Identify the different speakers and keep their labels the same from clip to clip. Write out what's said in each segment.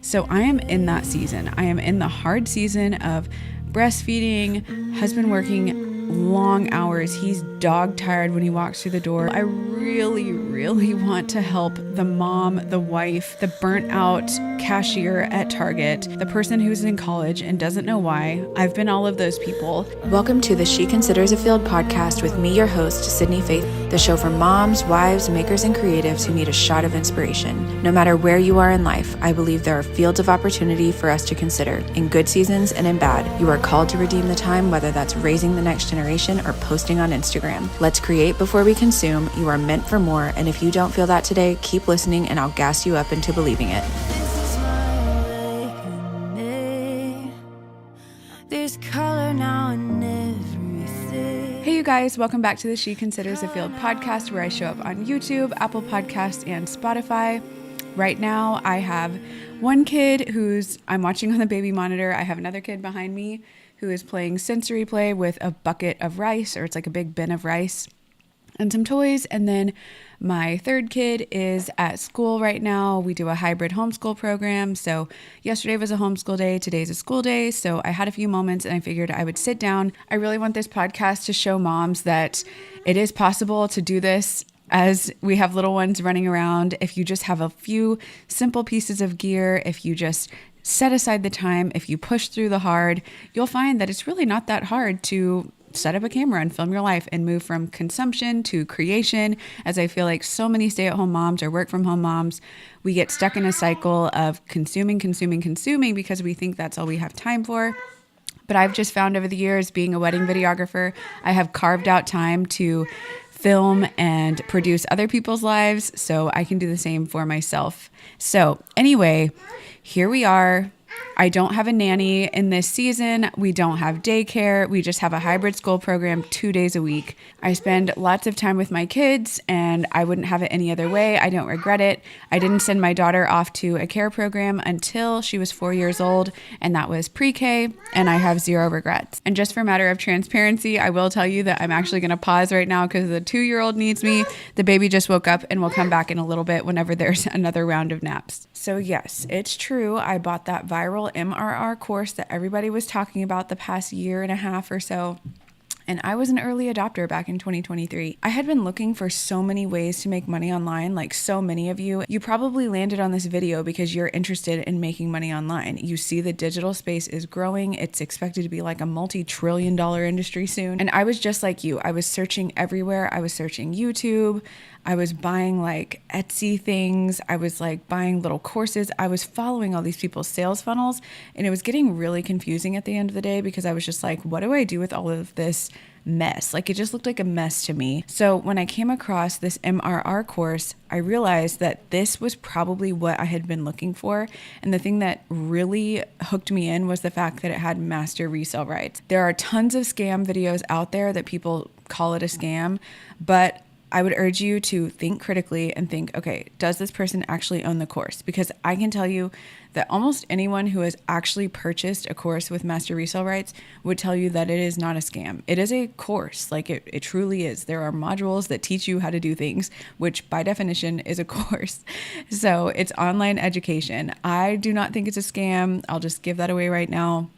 Speaker 1: So I am in that season. I am in the hard season of breastfeeding, husband working long hours. He's dog tired when he walks through the door. I really, really want to help the mom, the wife, the burnt out cashier at Target, the person who's in college and doesn't know why. I've been all of those people.
Speaker 2: Welcome to the She Considers a Field podcast with me, your host, Sydney Faith, the show for moms, wives, makers, and creatives who need a shot of inspiration. No matter where you are in life, I believe there are fields of opportunity for us to consider, in good seasons and in bad. You are called to redeem the time, whether that's raising the next generation or posting on Instagram. Let's create before we consume. You are meant for more, and if you don't feel that today, keep listening and I'll gas you up into believing it.
Speaker 1: There's color now in everything. Hey you guys, welcome back to the She Considers a Field podcast, where I show up on YouTube, Apple Podcasts, and Spotify. Right now I have one kid I'm watching on the baby monitor. I have another kid behind me who is playing sensory play with a bucket of rice, or it's like a big bin of rice and some toys. And then my third kid is at school right now. We do a hybrid homeschool program. So yesterday was a homeschool day. Today's a school day. So I had a few moments and I figured I would sit down. I really want this podcast to show moms that it is possible to do this as we have little ones running around. If you just have a few simple pieces of gear, if you just set aside the time, if you push through the hard, you'll find that it's really not that hard to set up a camera and film your life and move from consumption to creation. As I feel like so many stay-at-home moms or work-from-home moms, we get stuck in a cycle of consuming because we think that's all we have time for. But I've just found over the years, being a wedding videographer, I have carved out time to film and produce other people's lives, so I can do the same for myself. So anyway, here we are. I don't have a nanny in this season. We don't have daycare. We just have a hybrid school program 2 days a week. I spend lots of time with my kids and I wouldn't have it any other way. I don't regret it. I didn't send my daughter off to a care program until she was 4 years old, and that was pre-K, and I have zero regrets. And just for a matter of transparency, I will tell you that I'm actually going to pause right now because the 2-year-old needs me. The baby just woke up and will come back in a little bit whenever there's another round of naps. So yes, it's true. I bought that viral MRR course that everybody was talking about the past year and a half or so. And I was an early adopter back in 2023. I had been looking for so many ways to make money online, like so many of you. You probably landed on this video because you're interested in making money online. You see the digital space is growing. It's expected to be like a multi-trillion-dollar industry soon. And I was just like you. I was searching everywhere. I was searching YouTube. I was buying like Etsy things. I was like buying little courses. I was following all these people's sales funnels, and it was getting really confusing at the end of the day because I was just like, what do I do with all of this mess? Like, it just looked like a mess to me. So when I came across this MRR course, I realized that this was probably what I had been looking for. And the thing that really hooked me in was the fact that it had master resale rights. There are tons of scam videos out there that people call it a scam, but I would urge you to think critically and think, okay, does this person actually own the course? Because I can tell you that almost anyone who has actually purchased a course with master resale rights would tell you that it is not a scam. It is a course, like it truly is. There are modules that teach you how to do things, which by definition is a course. So it's online education. I do not think it's a scam. I'll just give that away right now.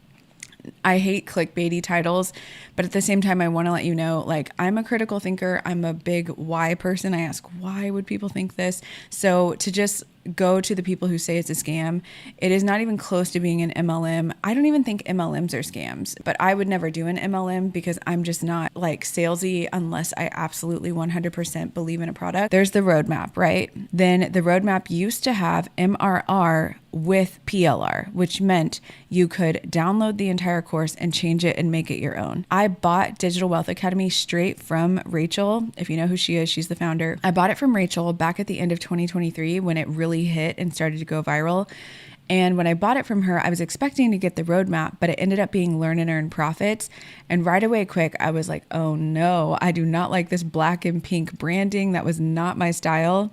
Speaker 1: I hate clickbaity titles, but at the same time, I want to let you know, like, I'm a critical thinker. I'm a big why person. I ask, why would people think this? So to just go to the people who say it's a scam, it is not even close to being an MLM. I don't even think MLMs are scams, but I would never do an MLM because I'm just not like salesy unless I absolutely 100% believe in a product. There's the roadmap, right? Then the roadmap used to have MRR with PLR, which meant you could download the entire course and change it and make it your own. I bought Digital Wealth Academy straight from Rachel. If you know who she is, she's the founder. I bought it from Rachel back at the end of 2023 when it really hit and started to go viral. And when I bought it from her, I was expecting to get the roadmap, but it ended up being Learn and Earn Profits. And right away, quick, I was like, oh no, I do not like this black and pink branding. That was not my style.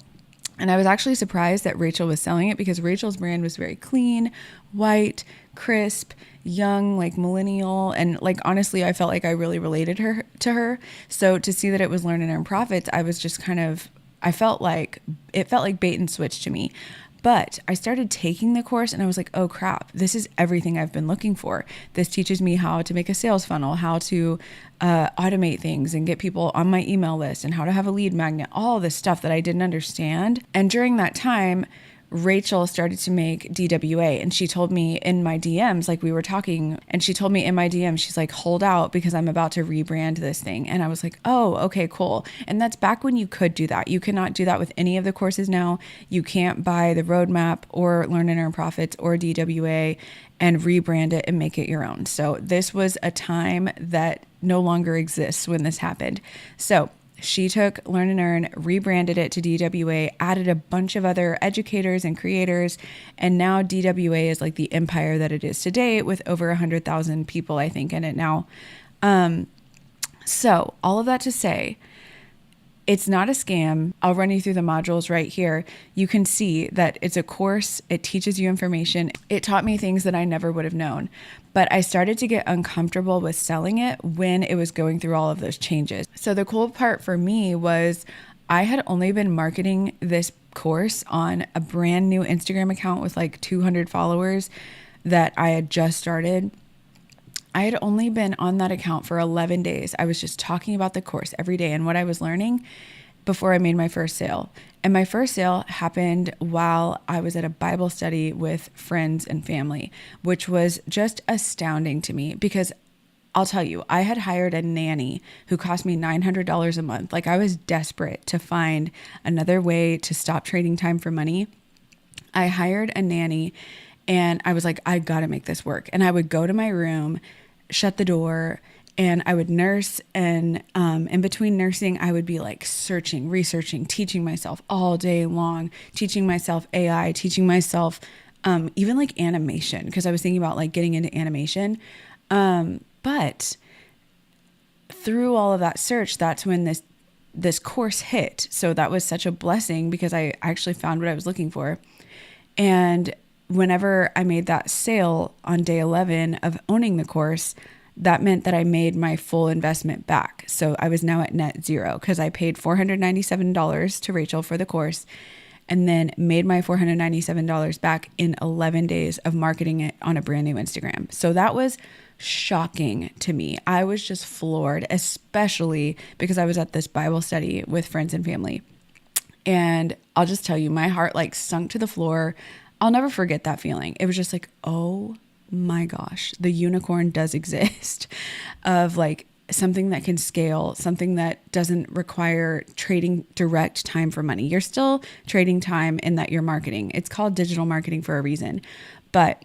Speaker 1: And I was actually surprised that Rachel was selling it because Rachel's brand was very clean, white, crisp, young, like millennial. And like, honestly, I felt like I really related to her. So to see that it was Learn and Earn Profits, I was just kind of, it felt like bait and switch to me. But I started taking the course and I was like, oh crap, this is everything I've been looking for. This teaches me how to make a sales funnel, how to automate things and get people on my email list, and how to have a lead magnet, all this stuff that I didn't understand. And during that time, Rachel started to make DWA, and she told me in my DMs, like we were talking, and she told me in my DMs, she's like, hold out because I'm about to rebrand this thing. And I was like, oh, okay, cool. And that's back when you could do that. You cannot do that with any of the courses now. You can't buy the roadmap or Learn and Earn Profits or DWA and rebrand it and make it your own. So this was a time that no longer exists when this happened. So she took Learn and Earn, rebranded it to DWA, added a bunch of other educators and creators, and now DWA is like the empire that it is today with over 100,000 people, I think, in it now. So all of that to say, it's not a scam. I'll run you through the modules right here. You can see that it's a course. It teaches you information. It taught me things that I never would have known. But I started to get uncomfortable with selling it when it was going through all of those changes. So the cool part for me was I had only been marketing this course on a brand new Instagram account with like 200 followers that I had just started. I had only been on that account for 11 days. I was just talking about the course every day and what I was learning before I made my first sale. And my first sale happened while I was at a Bible study with friends and family, which was just astounding to me because I'll tell you, I had hired a nanny who cost me $900 a month. Like I was desperate to find another way to stop trading time for money. I hired a nanny and I was like, I got to make this work. And I would go to my room, shut the door, and I would nurse. And in between nursing, I would be like searching, researching, teaching myself all day long, teaching myself AI, teaching myself even like animation, because I was thinking about like getting into animation. But through all of that search, that's when this course hit. So that was such a blessing because I actually found what I was looking for. And whenever I made that sale on day 11 of owning the course, that meant that I made my full investment back. So I was now at net zero because I paid $497 to Rachel for the course and then made my $497 back in 11 days of marketing it on a brand new Instagram. So that was shocking to me. I was just floored, especially because I was at this Bible study with friends and family. And I'll just tell you, my heart like sunk to the floor. I'll never forget that feeling. It was just like, oh my gosh, the unicorn does exist of like something that can scale, something that doesn't require trading direct time for money. You're still trading time in that you're marketing. It's called digital marketing for a reason. But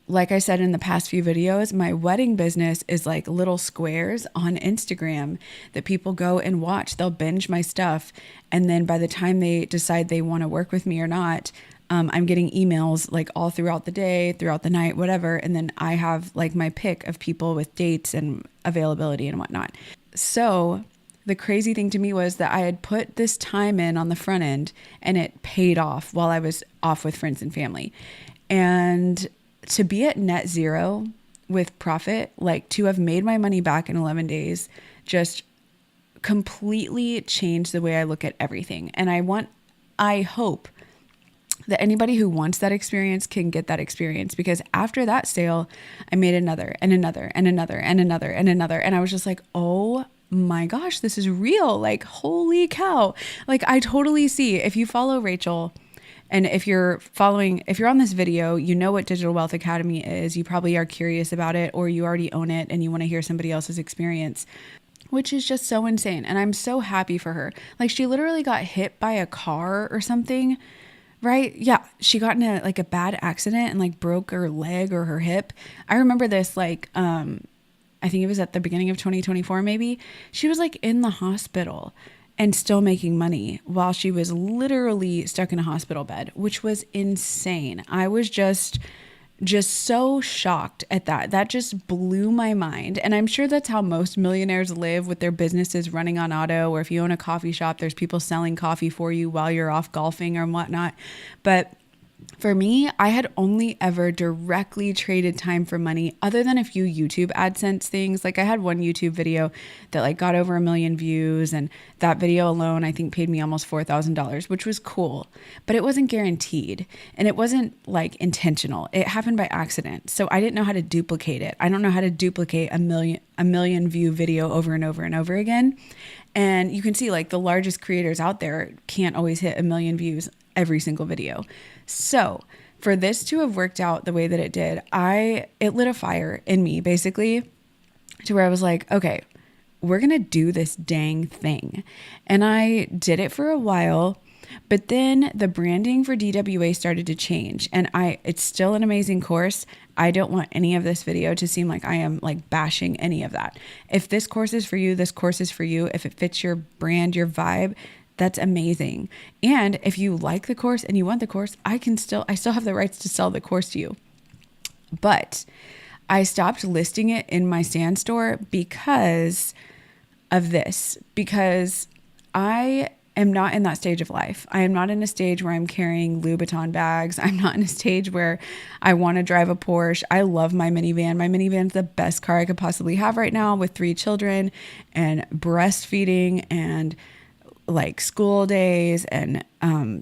Speaker 1: like I said in the past few videos, my wedding business is like little squares on Instagram that people go and watch. They'll binge my stuff. And then by the time they decide they want to work with me or not, I'm getting emails like all throughout the day, throughout the night, whatever. And then I have like my pick of people with dates and availability and whatnot. So the crazy thing to me was that I had put this time in on the front end and it paid off while I was off with friends and family. And to be at net zero with profit, like to have made my money back in 11 days, just completely changed the way I look at everything. And I hope that anybody who wants that experience can get that experience, because after that sale, I made another and another and another and another and another. And I was just like, oh my gosh, this is real. Like, holy cow. Like I totally see, if you follow Rachel and if you're on this video, you know what Digital Wealth Academy is. You probably are curious about it, or you already own it and you want to hear somebody else's experience, which is just so insane. And I'm so happy for her. Like she literally got hit by a car or something. Right? Yeah. She got in a bad accident and like broke her leg or her hip. I remember this, like, I think it was at the beginning of 2024, maybe. She was like in the hospital and still making money while she was literally stuck in a hospital bed, which was insane. I was just so shocked at that. That just blew my mind. And I'm sure that's how most millionaires live, with their businesses running on auto, or if you own a coffee shop, there's people selling coffee for you while you're off golfing or whatnot. But For me, I had only ever directly traded time for money other than a few YouTube AdSense things. Like I had one YouTube video that like got over 1 million views, and that video alone I think paid me almost $4,000, which was cool, but it wasn't guaranteed and it wasn't like intentional. It happened by accident. So I didn't know how to duplicate it. I don't know how to duplicate a million view video over and over and over again. And you can see like the largest creators out there can't always hit 1 million views every single video. So for this to have worked out the way that it did, it lit a fire in me basically to where I was like, okay, we're going to do this dang thing. And I did it for a while, but then the branding for DWA started to change, and it's still an amazing course. I don't want any of this video to seem like I am like bashing any of that. If this course is for you, this course is for you. If it fits your brand, your vibe, that's amazing. And if you like the course and you want the course, I still have the rights to sell the course to you. But I stopped listing it in my Stan store because of this, because I am not in that stage of life. I am not in a stage where I'm carrying Louboutin bags. I'm not in a stage where I want to drive a Porsche. I love my minivan. My minivan's the best car I could possibly have right now with 3 children and breastfeeding and like school days and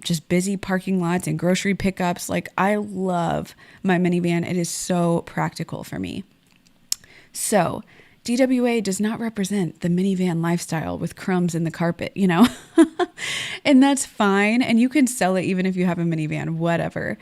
Speaker 1: just busy parking lots and grocery pickups. Like I love my minivan. It is so practical for me. So DWA does not represent the minivan lifestyle with crumbs in the carpet, you know, and that's fine. And you can sell it even if you have a minivan, whatever.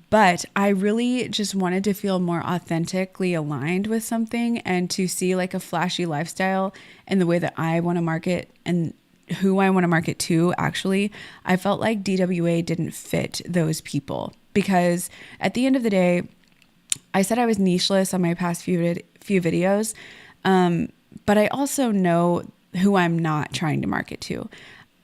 Speaker 1: But I really just wanted to feel more authentically aligned with something and to see like a flashy lifestyle and the way that I want to market and who I want to market to. Actually, I felt like DWA didn't fit those people because at the end of the day, I said I was nicheless on my past few videos, but I also know who I'm not trying to market to.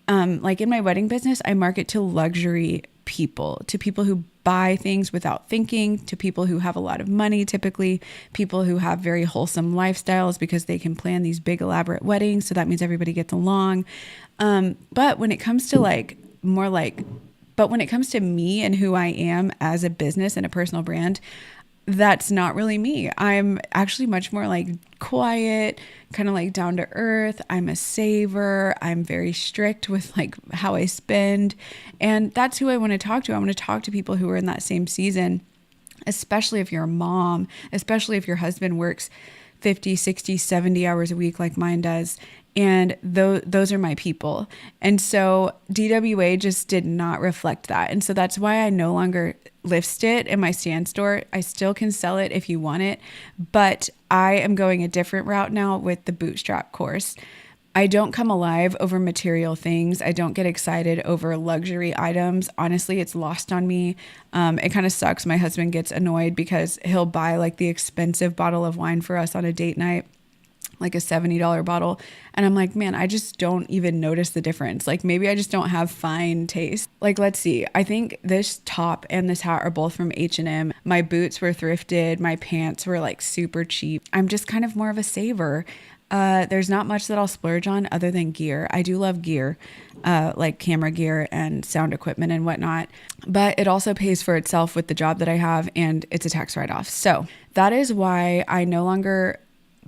Speaker 1: Like in my wedding business, I market to luxury people, to people who buy things without thinking, to people who have a lot of money, typically people who have very wholesome lifestyles because they can plan these big elaborate weddings. So that means everybody gets along. But when it comes to when it comes to me and who I am as a business and a personal brand, that's not really me. I'm actually much more like quiet, kind of like down to earth. I'm a saver. I'm very strict with like how I spend. And that's who I want to talk to. I want to talk to people who are in that same season, especially if you're a mom, especially if your husband works 50, 60, 70 hours a week like mine does. And those are my people. And so DWA just did not reflect that. And so that's why I no longer list it in my Stan store. I still can sell it if you want it, but I am going a different route now with the Bootstrap course. I don't come alive over material things. I don't get excited over luxury items. Honestly, it's lost on me. It kind of sucks. My husband gets annoyed because he'll buy like the expensive bottle of wine for us on a date night, like a $70 bottle. And I'm like, man, I just don't even notice the difference. Like maybe I just don't have fine taste. Like, let's see. I think this top and this hat are both from H&M. My boots were thrifted. My pants were like super cheap. I'm just kind of more of a saver. There's not much that I'll splurge on other than gear. I do love gear, like camera gear and sound equipment and whatnot, but it also pays for itself with the job that I have and it's a tax write-off. So that is why I no longer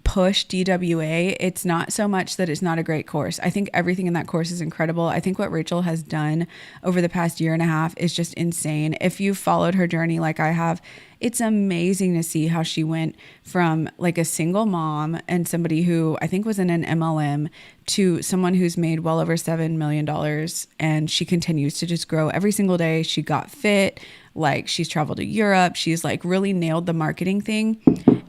Speaker 1: push DWA. It's not so much that it's not a great course. I think everything in that course is incredible. I think what Rachel has done over the past year and a half is just insane. If you've followed her journey like I have, it's amazing to see how she went from like a single mom and somebody who I think was in an MLM to someone who's made well over $7 million. And she continues to just grow every single day. She got fit. Like she's traveled to Europe. She's like really nailed the marketing thing.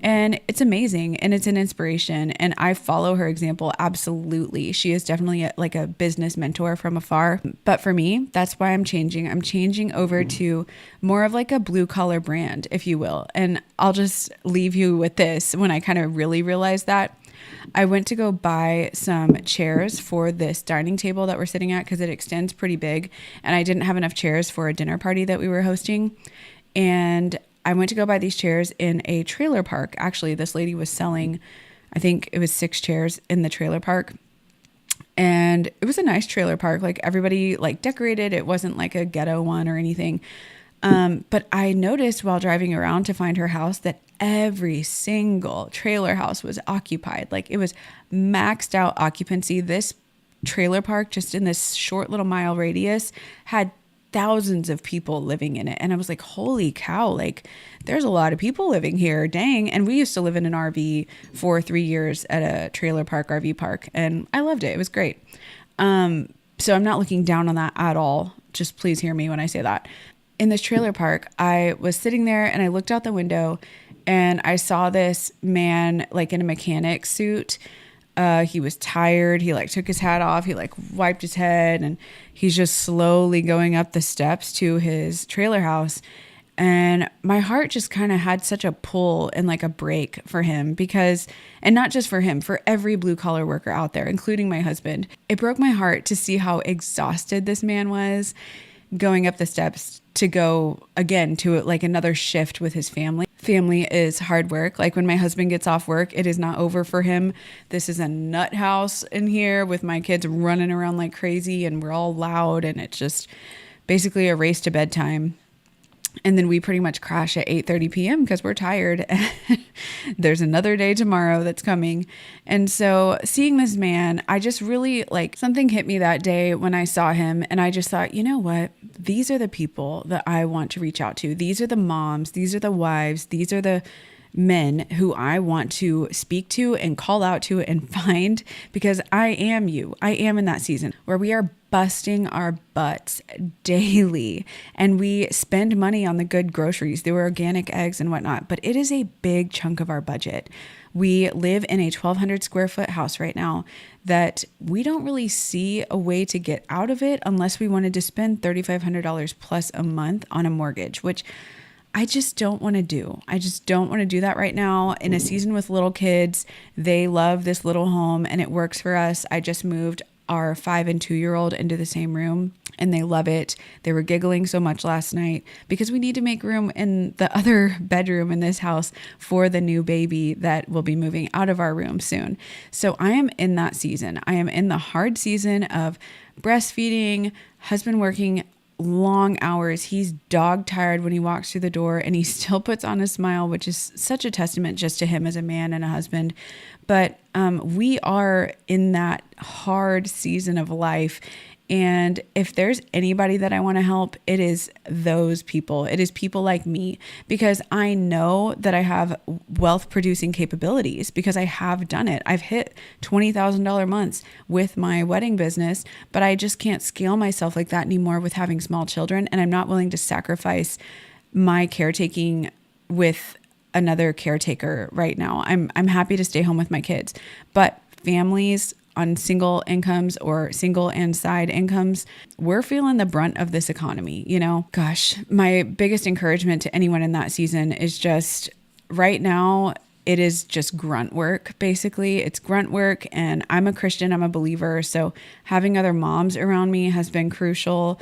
Speaker 1: And it's amazing. And it's an inspiration. And I follow her example. Absolutely. She is definitely like a business mentor from afar. But for me, that's why I'm changing. I'm changing over to more of like a blue collar brand, if you will. And I'll just leave you with this. When I kind of really realized that, I went to go buy some chairs for this dining table that we're sitting at because it extends pretty big. And I didn't have enough chairs for a dinner party that we were hosting. And I went to go buy these chairs in a trailer park. Actually, this lady was selling, I think it was 6 chairs in the trailer park. And it was a nice trailer park. Like everybody like decorated. It wasn't like a ghetto one or anything. But I noticed while driving around to find her house that every single trailer house was occupied. Like it was maxed out occupancy. This trailer park, just in this short little mile radius, had thousands of people living in it. And I was like, holy cow, like there's a lot of people living here. Dang. And we used to live in an RV for 3 years at a trailer park, RV park. And I loved it. It was great. So I'm not looking down on that at all. Just please hear me when I say that. In this trailer park, I was sitting there and I looked out the window and I saw this man like in a mechanic suit. He was tired. He like took his hat off. He like wiped his head and he's just slowly going up the steps to his trailer house. And my heart just kind of had such a pull and like a break for him because, and not just for him, for every blue collar worker out there, including my husband. It broke my heart to see how exhausted this man was going up the steps to go again to like another shift with his family. Family is hard work. Like when my husband gets off work, it is not over for him. This is a nut house in here with my kids running around like crazy and we're all loud and it's just basically a race to bedtime. And then we pretty much crash at 8:30 p.m. because we're tired. There's another day tomorrow that's coming. And so seeing this man, I just really like something hit me that day when I saw him. And I just thought, you know what? These are the people that I want to reach out to. These are the moms. These are the wives. These are the men who I want to speak to and call out to and find, because I am you. I am in that season where we are busting our butts daily and we spend money on the good groceries, the organic eggs and whatnot, but it is a big chunk of our budget. We live in a 1,200 square foot house right now that we don't really see a way to get out of it unless we wanted to spend $3,500 plus a month on a mortgage, which I just don't want to do. I just don't want to do that right now. In a season with little kids, they love this little home and it works for us. I just moved our 5 and 2-year-old into the same room and they love it. They were giggling so much last night because we need to make room in the other bedroom in this house for the new baby that will be moving out of our room soon. So I am in that season. I am in the hard season of breastfeeding, husband working long hours. He's dog tired when he walks through the door and he still puts on a smile, which is such a testament just to him as a man and a husband. But we are in that hard season of life. And if there's anybody that I want to help, it is those people. It is people like me, because I know that I have wealth producing capabilities because I have done it. I've hit $20,000 months with my wedding business, but I just can't scale myself like that anymore with having small children. And I'm not willing to sacrifice my caretaking with another caretaker right now. I'm happy to stay home with my kids, but families on single incomes or single and side incomes, we're feeling the brunt of this economy, you know? Gosh, my biggest encouragement to anyone in that season is just right now, it is just grunt work. Basically, it's grunt work, and I'm a Christian, I'm a believer. So having other moms around me has been crucial.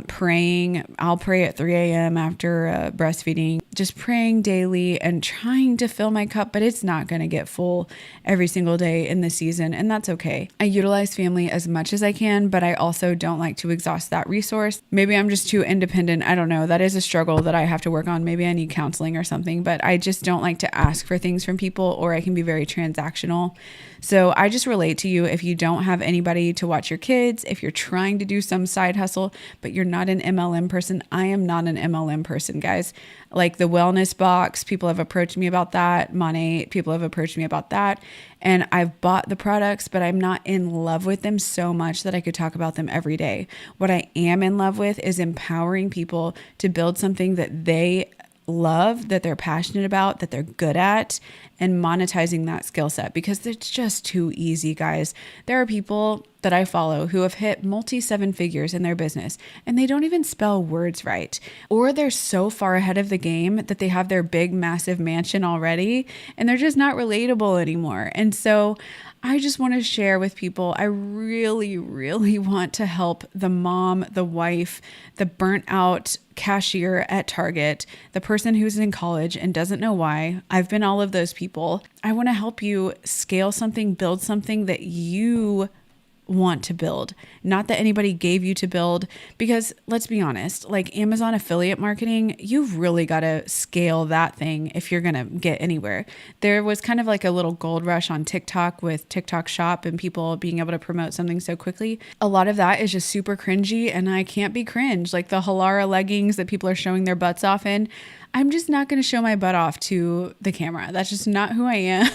Speaker 1: Praying, I'll pray at 3 a.m. after breastfeeding, just praying daily and trying to fill my cup, but it's not going to get full every single day in the season. And that's okay. I utilize family as much as I can, but I also don't like to exhaust that resource. Maybe I'm just too independent. I don't know. That is a struggle that I have to work on. Maybe I need counseling or something, but I just don't like to ask for things from people, or I can be very transactional. So I just relate to you if you don't have anybody to watch your kids, if you're trying to do some side hustle, but you're not an MLM person. I am not an MLM person, guys. Like the wellness box, people have approached me about that. Money, people have approached me about that. And I've bought the products, but I'm not in love with them so much that I could talk about them every day. What I am in love with is empowering people to build something that they love, that they're passionate about, that they're good at, and monetizing that skill set, because it's just too easy, guys. There are people that I follow who have hit multi-7 figures in their business and they don't even spell words right, or they're so far ahead of the game that they have their big, massive mansion already and they're just not relatable anymore. And so I just want to share with people, I really, really want to help the mom, the wife, the burnt out cashier at Target, the person who's in college and doesn't know why. I've been all of those people. I want to help you scale something, build something that you want to build, not that anybody gave you to build, because let's be honest, like Amazon affiliate marketing, you've really got to scale that thing if you're going to get anywhere. There was kind of like a little gold rush on TikTok with TikTok Shop and people being able to promote something so quickly. A lot of that is just super cringy, and I can't be cringe. Like the Halara leggings that people are showing their butts off in, I'm just not going to show my butt off to the camera. That's just not who I am.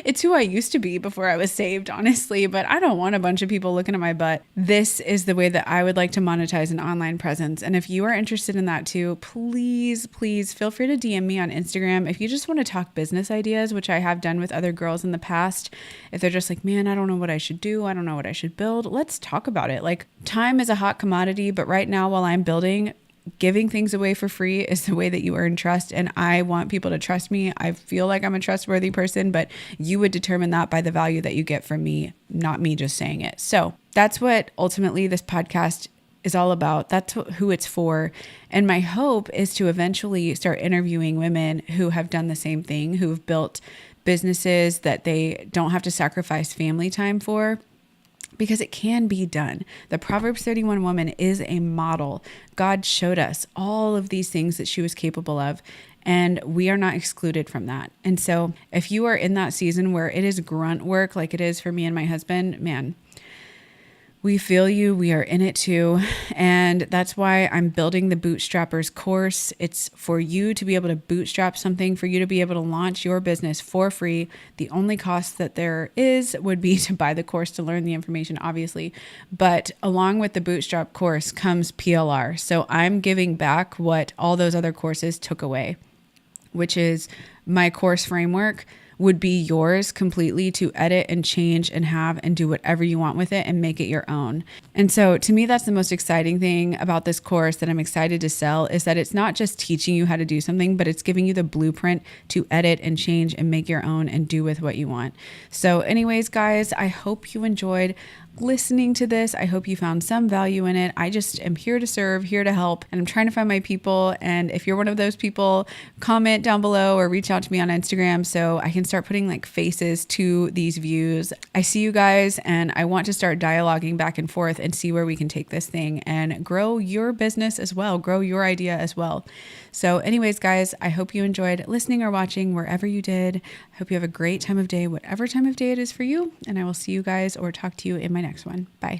Speaker 1: It's who I used to be before I was saved, honestly, but I don't want a bunch of people looking at my butt. This is the way that I would like to monetize an online presence. And if you are interested in that too, please feel free to DM me on Instagram. If you just want to talk business ideas, which I have done with other girls in the past, if they're just like, man, I don't know what I should do, I don't know what I should build, let's talk about it. Like, time is a hot commodity, but right now while I'm building, giving things away for free is the way that you earn trust. And I want people to trust me. I feel like I'm a trustworthy person, but you would determine that by the value that you get from me, not me just saying it. So that's what ultimately this podcast is all about. That's who it's for. And my hope is to eventually start interviewing women who have done the same thing, who've built businesses that they don't have to sacrifice family time for, because it can be done. The Proverbs 31 woman is a model. God showed us all of these things that she was capable of, and we are not excluded from that. And so if you are in that season where it is grunt work like it is for me and my husband, man, we feel you. We are in it too. And that's why I'm building the Bootstrappers course. It's for you to be able to bootstrap something, for you to be able to launch your business for free. The only cost that there is would be to buy the course to learn the information, obviously. But along with the Bootstrap course comes PLR. So I'm giving back what all those other courses took away, which is my course framework would be yours completely to edit and change and have and do whatever you want with it and make it your own. And so to me, that's the most exciting thing about this course that I'm excited to sell, is that it's not just teaching you how to do something, but it's giving you the blueprint to edit and change and make your own and do with what you want. So anyways, guys, I hope you enjoyed listening to this. I hope you found some value in it. I just am here to serve, here to help, and I'm trying to find my people. And if you're one of those people, comment down below or reach out to me on Instagram so I can start putting like faces to these views. I see you guys, and I want to start dialoguing back and forth and see where we can take this thing and grow your business as well, grow your idea as well. So anyways, guys, I hope you enjoyed listening or watching wherever you did. I hope you have a great time of day, whatever time of day it is for you. And I will see you guys or talk to you in my next one. Bye.